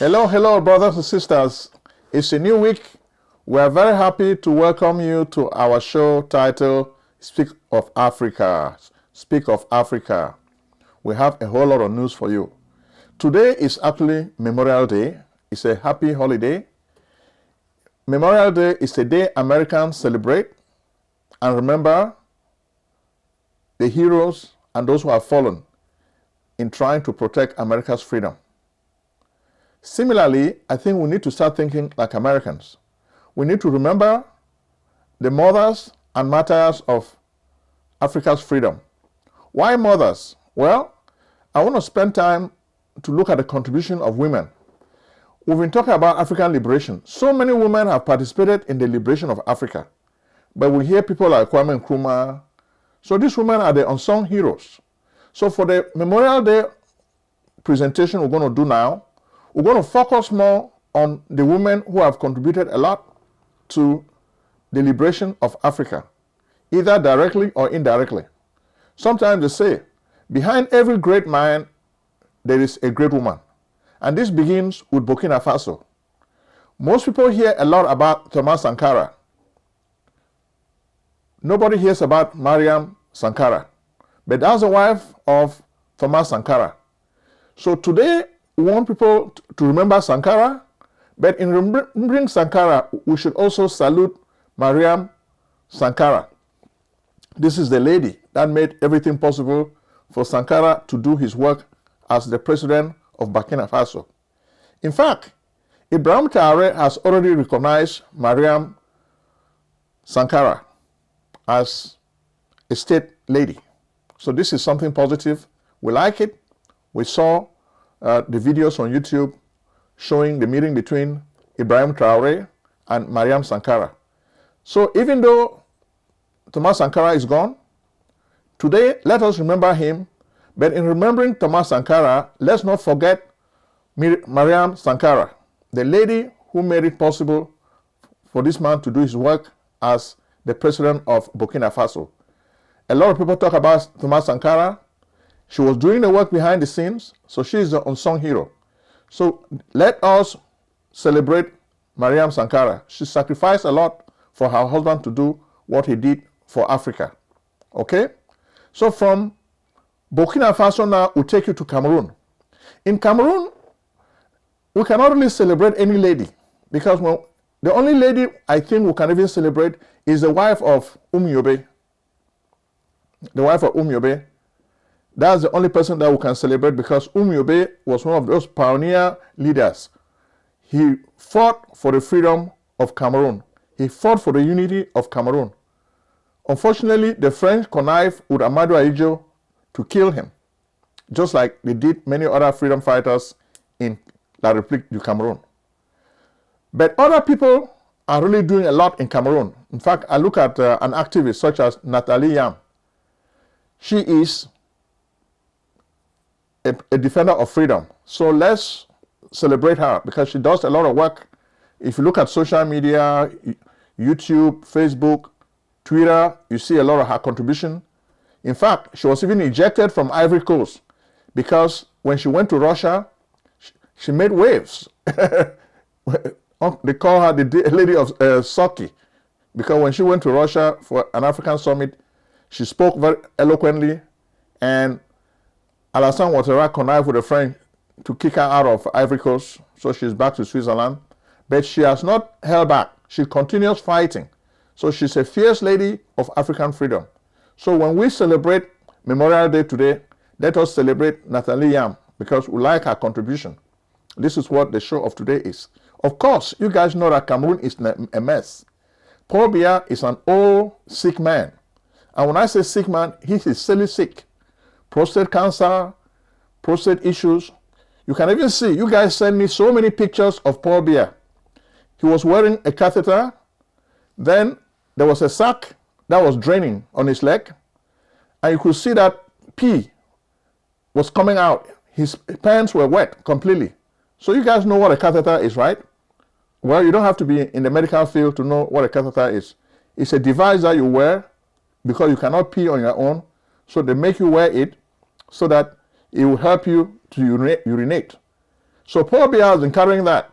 Hello, hello, brothers and sisters. It's a new week. We are very happy to welcome you to our show titled Speak of Africa. Speak of Africa. We have a whole lot of news for you. Today is actually Memorial Day. It's a happy holiday. Memorial Day is a day Americans celebrate and remember the heroes and those who have fallen in trying to protect America's freedom. Similarly, I think we need to start thinking like Americans. We need to remember the mothers and martyrs of Africa's freedom. Why mothers? Well, I want to spend time to look at the contribution of women. We've been talking about African liberation. So many women have participated in the liberation of Africa. But we hear people like Kwame Nkrumah. So these women are the unsung heroes. So for the Memorial Day presentation we're going to do now, we're going to focus more on the women who have contributed a lot to the liberation of Africa, either directly or indirectly. Sometimes they say, behind every great man, there is a great woman. And this begins with Burkina Faso. Most people hear a lot about Thomas Sankara. Nobody hears about Mariam Sankara, but that's the wife of Thomas Sankara. So today, we want people to remember Sankara, but in remembering Sankara, we should also salute Mariam Sankara. This is the lady that made everything possible for Sankara to do his work as the president of Burkina Faso. In fact, Ibrahim Traoré has already recognized Mariam Sankara as a state lady. So this is something positive. We like it. We saw the videos on YouTube showing the meeting between Ibrahim Traoré and Mariam Sankara. So even though Thomas Sankara is gone, today let us remember him. But in remembering Thomas Sankara, let's not forget Mariam Sankara, the lady who made it possible for this man to do his work as the president of Burkina Faso. A lot of people talk about Thomas Sankara. She was doing the work behind the scenes, so she is the unsung hero. So let us celebrate Mariam Sankara. She sacrificed a lot for her husband to do what he did for Africa. Okay? So from Burkina Faso now, we'll take you to Cameroon. In Cameroon, we cannot really celebrate any lady because the only lady I think we can even celebrate is the wife of Yobe. The wife of Yobe. That's the only person that we can celebrate because Yobe was one of those pioneer leaders. He fought for the freedom of Cameroon. He fought for the unity of Cameroon. Unfortunately, the French connived with Amadou Ahidjo to kill him, just like they did many other freedom fighters in La République du Cameroon. But other people are really doing a lot in Cameroon. In fact, I look at an activist such as Nathalie Yam. She is a defender of freedom. So let's celebrate her because she does a lot of work. If you look at social media, YouTube, Facebook, Twitter, you see a lot of her contribution. In fact, she was even ejected from Ivory Coast because when she went to Russia, she made waves. They call her the lady of Soki because when she went to Russia for an African summit, she spoke very eloquently, and Alassane Ouattara connived with the French to kick her out of Ivory Coast, so she's back to Switzerland. But she has not held back. She continues fighting. So she's a fierce lady of African freedom. So when we celebrate Memorial Day today, let us celebrate Nathalie Yam because we like her contribution. This is what the show of today is. Of course, you guys know that Cameroon is a mess. Paul Biya is an old, sick man. And when I say sick man, he is silly sick. Prostate cancer, prostate issues. You can even see, you guys send me so many pictures of Paul Biya. He was wearing a catheter. Then there was a sac that was draining on his leg. And you could see that pee was coming out. His pants were wet completely. So you guys know what a catheter is, right? Well, you don't have to be in the medical field to know what a catheter is. It's a device that you wear because you cannot pee on your own. So they make you wear it so that it will help you to urinate. So Paul Biya has been carrying that.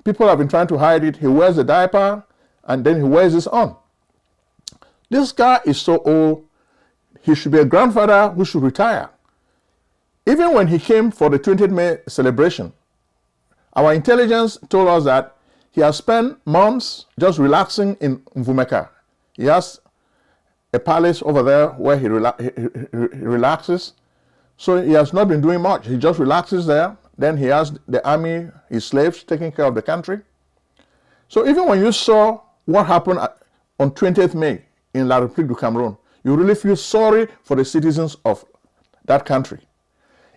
People have been trying to hide it. He wears a diaper and then he wears this on. This guy is so old. He should be a grandfather who should retire. Even when he came for the 20th May celebration, our intelligence told us that he has spent months just relaxing in Mvumeka. He has a palace over there where he relaxes. So he has not been doing much. He just relaxes there. Then he has the army, his slaves, taking care of the country. So even when you saw what happened on 20th May in La République du Cameroon, you really feel sorry for the citizens of that country.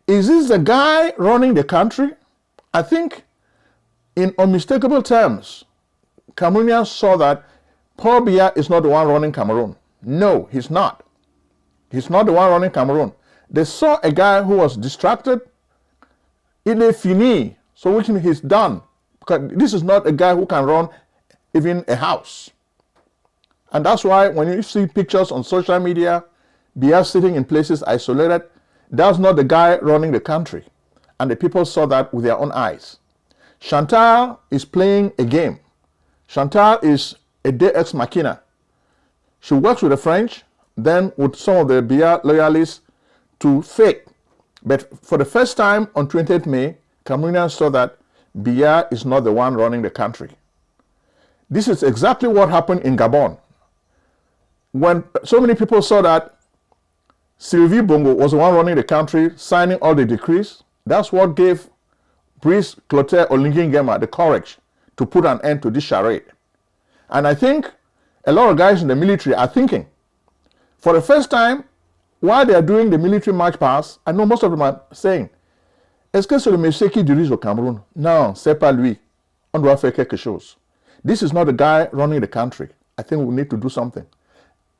Is this the guy running the country? I think in unmistakable terms, Cameroonians saw that Paul Biya is not the one running Cameroon. No, he's not. He's not the one running Cameroon. They saw a guy who was distracted. Il est fini. So which means he's done. Because this is not a guy who can run even a house. And that's why when you see pictures on social media, Biya sitting in places isolated, that's not the guy running the country. And the people saw that with their own eyes. Chantal is playing a game. Chantal is a deus ex machina. She works with the French, then with some of the Biya loyalists to fake. But for the first time on 20th May, Cameroonians saw that Biya is not the one running the country. This is exactly what happened in Gabon. When so many people saw that Sylvie Bongo was the one running the country, signing all the decrees, that's what gave Brice Clotaire Olinguingema the courage to put an end to this charade. And I think a lot of guys in the military are thinking, for the first time, while they are doing the military march past, I know most of them are saying, est-ce que c'est le monsieur qui dirige au Cameroun? Non, c'est pas lui. On doit faire quelque chose. This is not the guy running the country. I think we need to do something.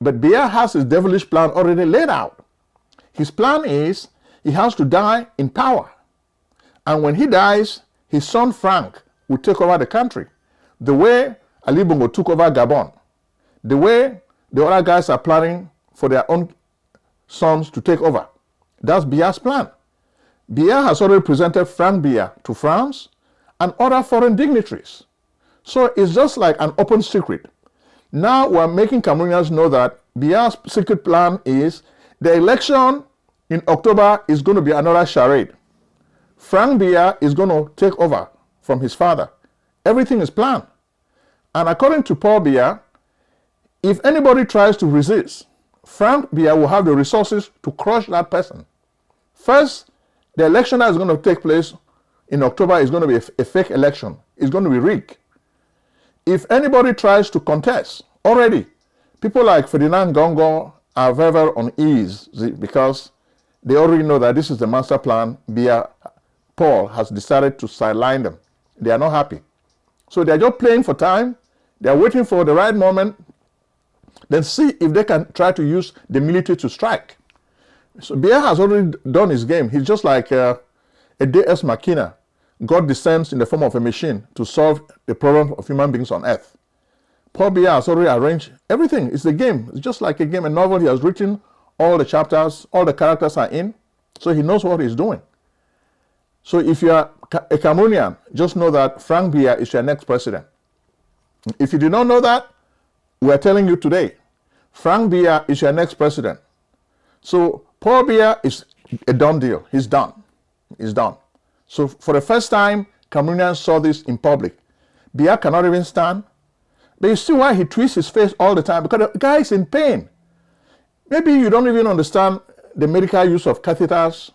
But Biya has his devilish plan already laid out. His plan is he has to die in power. And when he dies, his son Frank will take over the country. The way Ali Bongo took over Gabon. The way the other guys are planning for their own sons to take over. That's Biya's plan. Biya has already presented Frank Biya to France and other foreign dignitaries. So it's just like an open secret. Now we're making Cameroonians know that Biya's secret plan is the election in October is going to be another charade. Frank Biya is going to take over from his father. Everything is planned. And according to Paul Biya, if anybody tries to resist, Frank Biya will have the resources to crush that person. First, the election that is going to take place in October is going to be a fake election. It's going to be rigged. If anybody tries to contest, already, people like Ferdinand Gongo are very, very uneasy because they already know that this is the master plan. Biya, Paul has decided to sideline them. They are not happy. So they are just playing for time. They are waiting for the right moment. Then see if they can try to use the military to strike. So Biya has already done his game. He's just like a deus ex machina. God descends in the form of a machine to solve the problem of human beings on earth. Paul Biya has already arranged everything. It's a game. It's just like a game, a novel. He has written all the chapters, all the characters are in. So he knows what he's doing. So if you are a Cameroonian, just know that Frank Biya is your next president. If you do not know that, we are telling you today, Frank Biya is your next president. So Paul Biya is a done deal. He's done. He's done. So for the first time, Cameroonians saw this in public. Biya cannot even stand. But you see why he twists his face all the time? Because the guy is in pain. Maybe you don't even understand the medical use of catheters.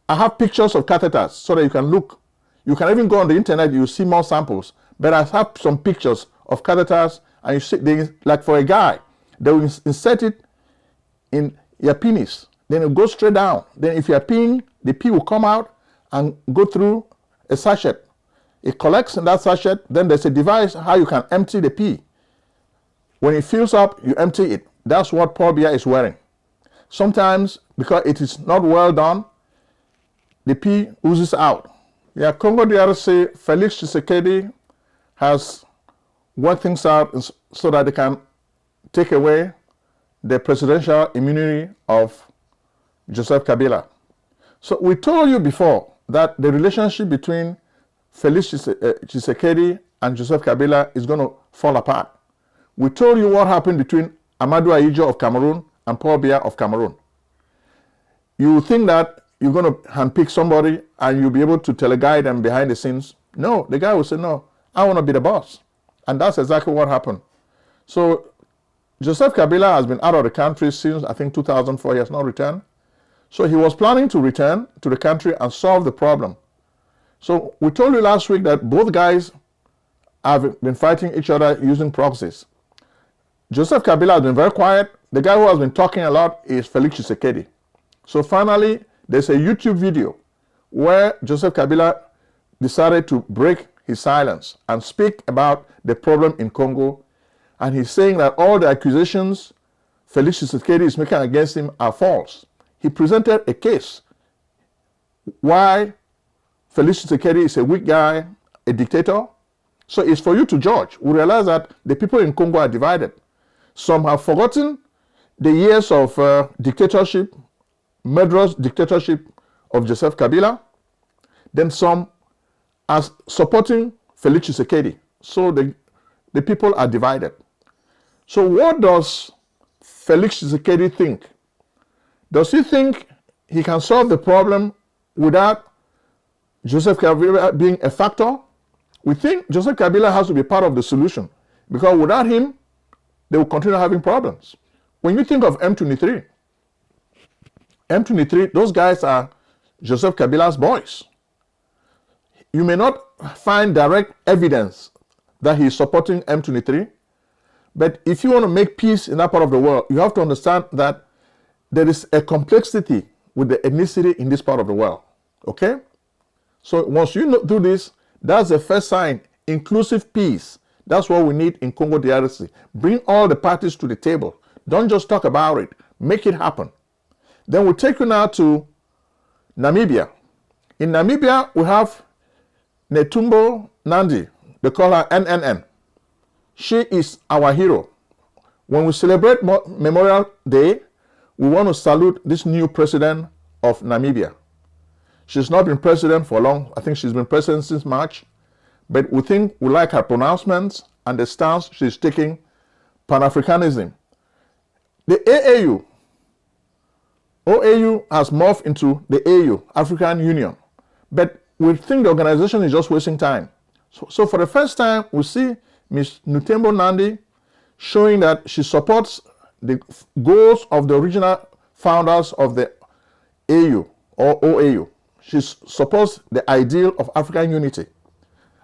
I have pictures of catheters so that you can look. You can even go on the internet, you see more samples. But I have some pictures of catheters, and you see, like for a guy, they will insert it in your penis. Then it goes straight down. Then if you're peeing, the pee will come out and go through a sachet. It collects in that sachet. Then there's a device how you can empty the pee. When it fills up, you empty it. That's what Paul Biya is wearing. Sometimes, because it is not well done, the pee oozes out. Yeah, Congo DRC, Felix Tshisekedi has worked things out so that they can take away the presidential immunity of Joseph Kabila. So we told you before that the relationship between Felix Tshisekedi and Joseph Kabila is going to fall apart. We told you what happened between Amadou Ahidjo of Cameroon and Paul Biya of Cameroon. You think that you're going to handpick somebody and you'll be able to teleguide them behind the scenes. No, the guy will say, no, I want to be the boss. And that's exactly what happened. So Joseph Kabila has been out of the country since, I think, 2004. He has not returned. So he was planning to return to the country and solve the problem. So we told you last week that both guys have been fighting each other using proxies. Joseph Kabila has been very quiet. The guy who has been talking a lot is Felix Tshisekedi. So finally, there's a YouTube video where Joseph Kabila decided to break his silence and speak about the problem in Congo. And he's saying that all the accusations Felix Tshisekedi is making against him are false. He presented a case why Felix Tshisekedi is a weak guy, a dictator. So it's for you to judge. We realize that the people in Congo are divided. Some have forgotten the years of dictatorship, murderous dictatorship of Joseph Kabila. Then some are supporting Felix Tshisekedi. So the people are divided. So what does Felix Tshisekedi think? Does he think he can solve the problem without Joseph Kabila being a factor? We think Joseph Kabila has to be part of the solution, because without him, they will continue having problems. When you think of M23, those guys are Joseph Kabila's boys. You may not find direct evidence that he is supporting M23, but if you want to make peace in that part of the world, you have to understand that there is a complexity with the ethnicity in this part of the world. Okay? So once you do this, that's the first sign. Inclusive peace. That's what we need in Congo DRC. Bring all the parties to the table. Don't just talk about it. Make it happen. Then we'll take you now to Namibia. In Namibia, we have Netumbo Nandi. They call her NNN. She is our hero. When we celebrate Memorial Day, we want to salute this new president of Namibia. She's not been president for long. I think she's been president since March. But we think we like her pronouncements and the stance she's taking, Pan-Africanism. The OAU has morphed into the AU, African Union. But we think the organization is just wasting time. So for the first time, we see Ms. Netumbo Nandi showing that she supports the goals of the original founders of the AU or OAU. She supports the ideal of African unity,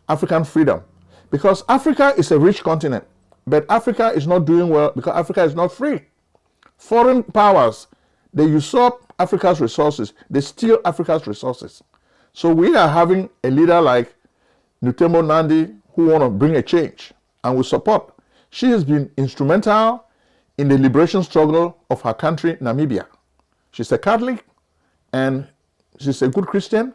African freedom. Because Africa is a rich continent, but Africa is not doing well because Africa is not free. Foreign powers, they usurp Africa's resources. They steal Africa's resources. So we are having a leader like Netumbo Nandi who want to bring a change, and we support. She has been instrumental in the liberation struggle of her country, Namibia. She's a Catholic and she's a good Christian,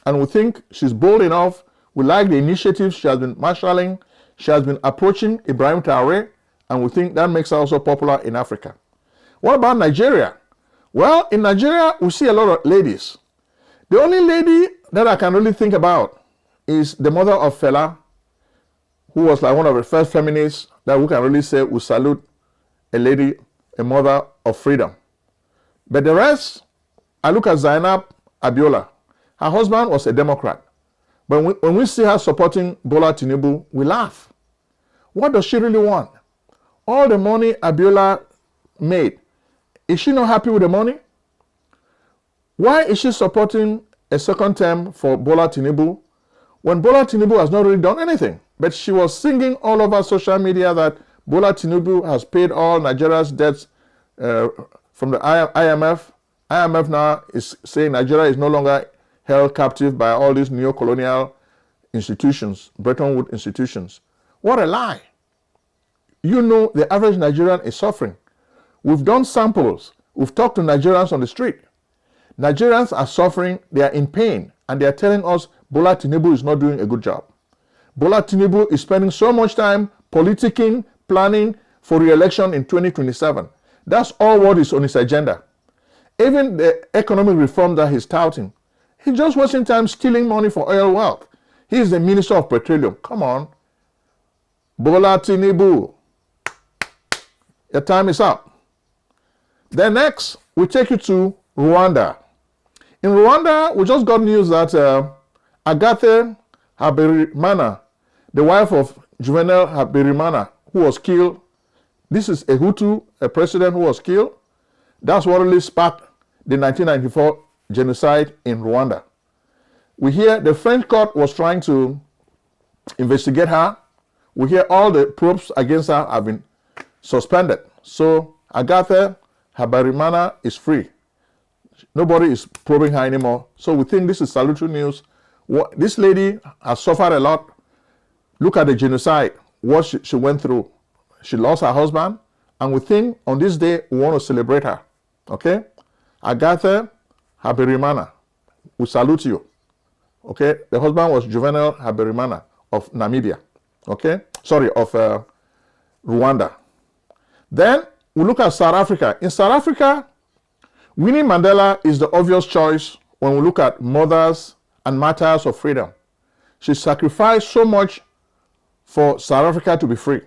and we think she's bold enough. We like the initiatives she has been marshalling. She has been approaching Ibrahim Traoré, and we think that makes her also popular in Africa. What about Nigeria? Well, in Nigeria, we see a lot of ladies. The only lady that I can really think about is the mother of Fela, who was like one of the first feminists that we can really say we salute a lady, a mother of freedom. But the rest, I look at Zainab Abiola. Her husband was a Democrat. But when we see her supporting Bola Tinubu, we laugh. What does she really want? All the money Abiola made, is she not happy with the money? Why is she supporting a second term for Bola Tinubu when Bola Tinubu has not really done anything? But she was singing all over social media that Bola Tinubu has paid all Nigeria's debts from the IMF. IMF now is saying Nigeria is no longer held captive by all these neo-colonial institutions, Bretton Woods institutions. What a lie. You know the average Nigerian is suffering. We've done samples. We've talked to Nigerians on the street. Nigerians are suffering. They are in pain. And they are telling us Bola Tinubu is not doing a good job. Bola Tinubu is spending so much time politicking, planning for re-election in 2027. That's all what is on his agenda. Even the economic reform that he's touting, he's just wasting time stealing money for oil wealth. He is the Minister of Petroleum. Come on. Bola Tinubu. Your time is up. Then next, we take you to Rwanda. In Rwanda, we just got news that Agathe Habyarimana, the wife of Juvenal Habyarimana, who was killed. This is a Hutu, a president who was killed. That's what really sparked the 1994 genocide in Rwanda. We hear the French court was trying to investigate her. We hear all the probes against her have been suspended. So Agathe Habyarimana is free. Nobody is probing her anymore. So we think this is salutary news. This lady has suffered a lot. Look at the genocide, what she went through. She lost her husband, and we think on this day we want to celebrate her. Okay? Agathe Habyarimana, we salute you. Okay? The husband was Juvenal Habyarimana of Namibia. Okay? Sorry, of Rwanda. Then we look at South Africa. In South Africa, Winnie Mandela is the obvious choice when we look at mothers and martyrs of freedom. She sacrificed so much for South Africa to be free.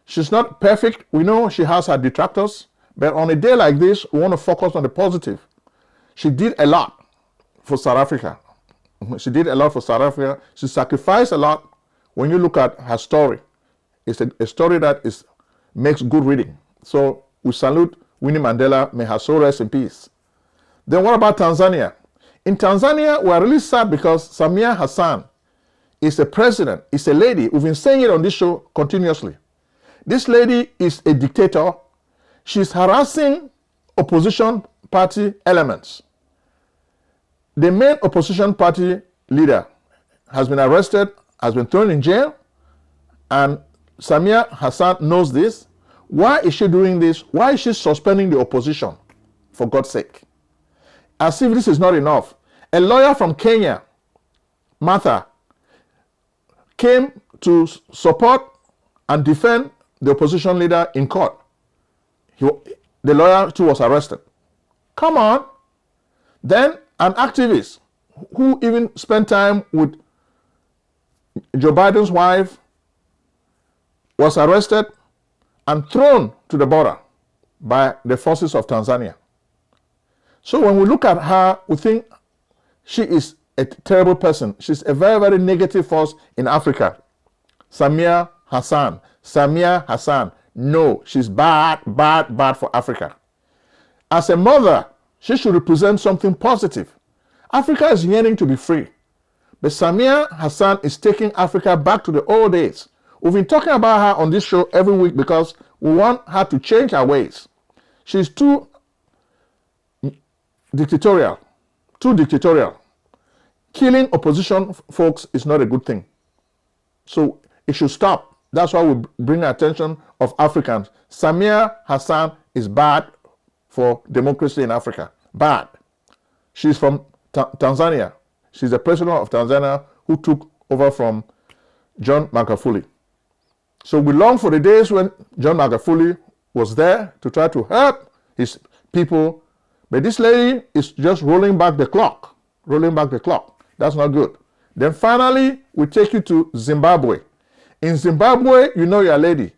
She's not perfect. We know she has her detractors, but on a day like this, we want to focus on the positive. She did a lot for South Africa. She did a lot for South Africa. She sacrificed a lot. When you look at her story, it's a story that makes good reading. So we salute Winnie Mandela. May her soul rest in peace. Then what about Tanzania? In Tanzania, we are really sad because Samia Hassan is a president, is a lady. We've been saying it on this show continuously. This lady is a dictator. She's harassing opposition party elements. The main opposition party leader has been arrested, has been thrown in jail, and Samia Hassan knows this. Why is she doing this? Why is she suspending the opposition? For God's sake. As if this is not enough. A lawyer from Kenya, Martha, came to support and defend the opposition leader in court. The lawyer too was arrested. Come on. Then an activist who even spent time with Joe Biden's wife was arrested and thrown to the border by the forces of Tanzania. So when we look at her, we think she is a terrible person. She's a very, very negative force in Africa. Samia Hassan. Samia Hassan. No, she's bad, bad, bad for Africa. As a mother, she should represent something positive. Africa is yearning to be free. But Samia Hassan is taking Africa back to the old days. We've been talking about her on this show every week because we want her to change her ways. She's too dictatorial. Too dictatorial. Killing opposition folks is not a good thing. So it should stop. That's why we bring the attention of Africans. Samia Hassan is bad for democracy in Africa. Bad. She's from Tanzania. She's the president of Tanzania who took over from John Magufuli. So we long for the days when John Magufuli was there to try to help his people. But this lady is just rolling back the clock. Rolling back the clock. That's not good. Then finally, we take you to Zimbabwe. In Zimbabwe, you know your lady.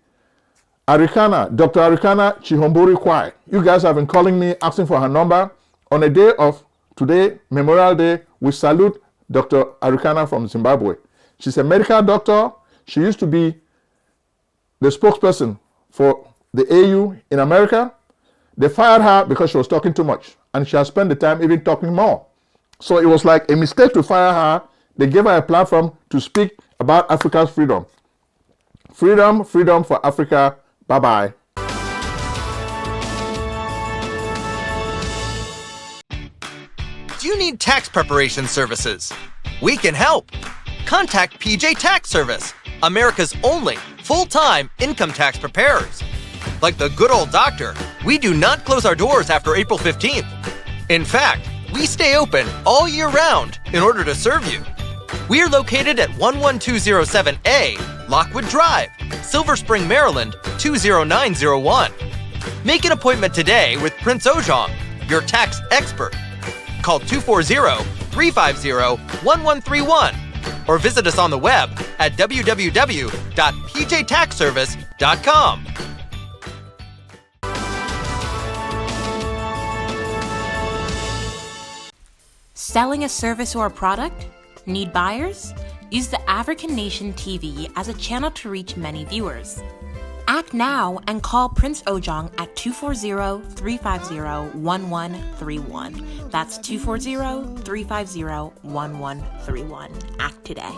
Aricana, Dr. Aricana Chihombori Kwai. You guys have been calling me, asking for her number. On the day of today, Memorial Day, we salute Dr. Aricana from Zimbabwe. She's a medical doctor. She used to be the spokesperson for the AU in America. They fired her because she was talking too much. And she has spent the time even talking more. So it was like a mistake to fire her. They gave her a platform to speak about Africa's freedom. Freedom, freedom for Africa. Bye-bye. Do you need tax preparation services? We can help. Contact PJ Tax Service, America's only full-time income tax preparers. Like the good old doctor, we do not close our doors after April 15th. In fact, we stay open all year round in order to serve you. We are located at 11207A, Lockwood Drive, Silver Spring, Maryland, 20901. Make an appointment today with Prince Ojong, your tax expert. Call 240-350-1131 or visit us on the web at www.pjtaxservice.com. Selling a service or a product? Need buyers? Use the African Nation TV as a channel to reach many viewers. Act now and call Prince Ojong at 240-350-1131. That's 240-350-1131. Act today.